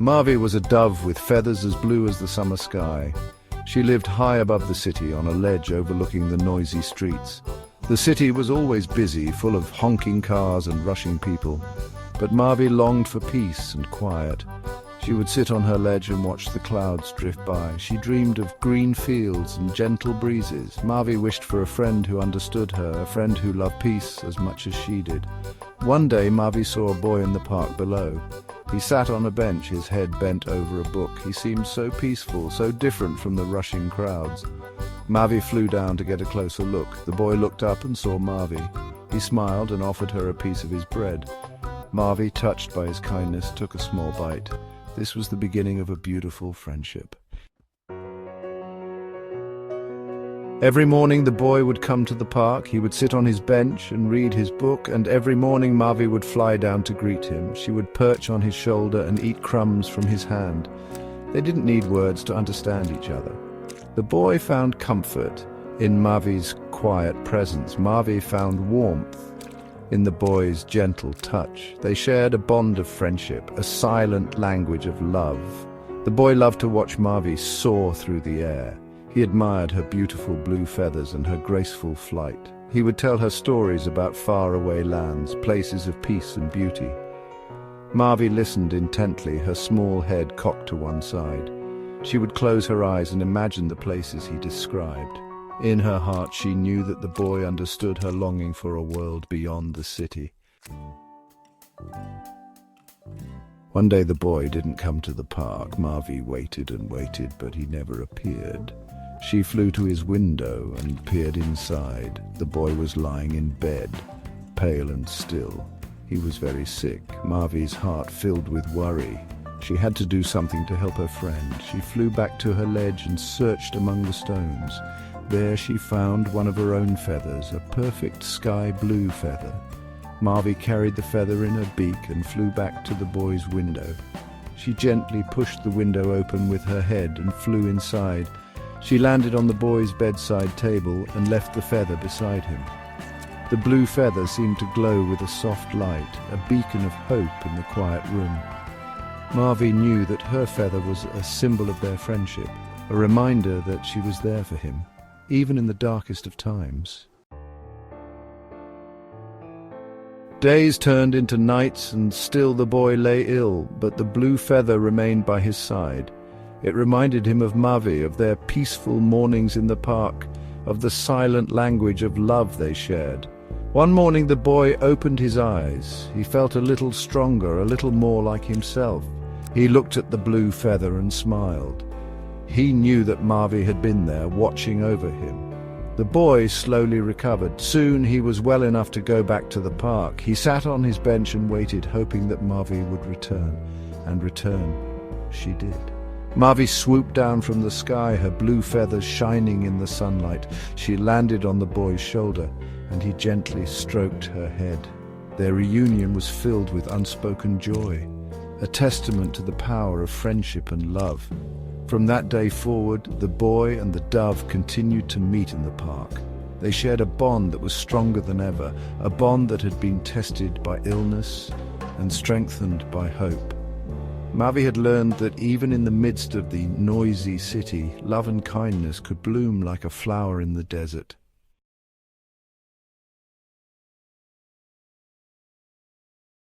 Marvi was a dove with feathers as blue as the summer sky. She lived high above the city on a ledge overlooking the noisy streets. The city was always busy, full of honking cars and rushing people. But Marvi longed for peace and quiet. She would sit on her ledge and watch the clouds drift by. She dreamed of green fields and gentle breezes. Marvi wished for a friend who understood her, a friend who loved peace as much as she did. One day Marvi saw a boy in the park below. He sat on a bench, his head bent over a book. He seemed so peaceful, so different from the rushing crowds. Marvi flew down to get a closer look. The boy looked up and saw Marvi. He smiled and offered her a piece of his bread. Marvi, touched by his kindness, took a small bite. This was the beginning of a beautiful friendship. Every morning the boy would come to the park. He would sit on his bench and read his book, and every morning Marvi would fly down to greet him. She would perch on his shoulder and eat crumbs from his hand. They didn't need words to understand each other. The boy found comfort in Marvi's quiet presence. Marvi found warmth in the boy's gentle touch. They shared a bond of friendship, a silent language of love. The boy loved to watch Marvi soar through the air. He admired her beautiful blue feathers and her graceful flight. He would tell her stories about faraway lands, places of peace and beauty. Marvi listened intently, her small head cocked to one side. She would close her eyes and imagine the places he described. In her heart she knew that the boy understood her longing for a world beyond the city. One day the boy didn't come to the park. Marvi waited and waited, but he never appeared. She flew to his window and peered inside. The boy was lying in bed, pale and still. He was very sick. Marvi's heart filled with worry. She had to do something to help her friend. She flew back to her ledge and searched among the stones. There she found one of her own feathers, a perfect sky blue feather. Marvi carried the feather in her beak and flew back to the boy's window. She gently pushed the window open with her head and flew inside. She landed on the boy's bedside table and left the feather beside him. The blue feather seemed to glow with a soft light, a beacon of hope in the quiet room. Marvi knew that her feather was a symbol of their friendship, a reminder that she was there for him, even in the darkest of times. Days turned into nights, and still the boy lay ill, but the blue feather remained by his side. It reminded him of Marvi, of their peaceful mornings in the park, of the silent language of love they shared. One morning the boy opened his eyes. He felt a little stronger, a little more like himself. He looked at the blue feather and smiled. He knew that Marvi had been there, watching over him. The boy slowly recovered. Soon he was well enough to go back to the park. He sat on his bench and waited, hoping that Marvi would return. And return she did. Marvi swooped down from the sky, her blue feathers shining in the sunlight. She landed on the boy's shoulder, and he gently stroked her head. Their reunion was filled with unspoken joy, a testament to the power of friendship and love. From that day forward, the boy and the dove continued to meet in the park. They shared a bond that was stronger than ever, a bond that had been tested by illness and strengthened by hope. Marvi had learned that even in the midst of the noisy city, love and kindness could bloom like a flower in the desert.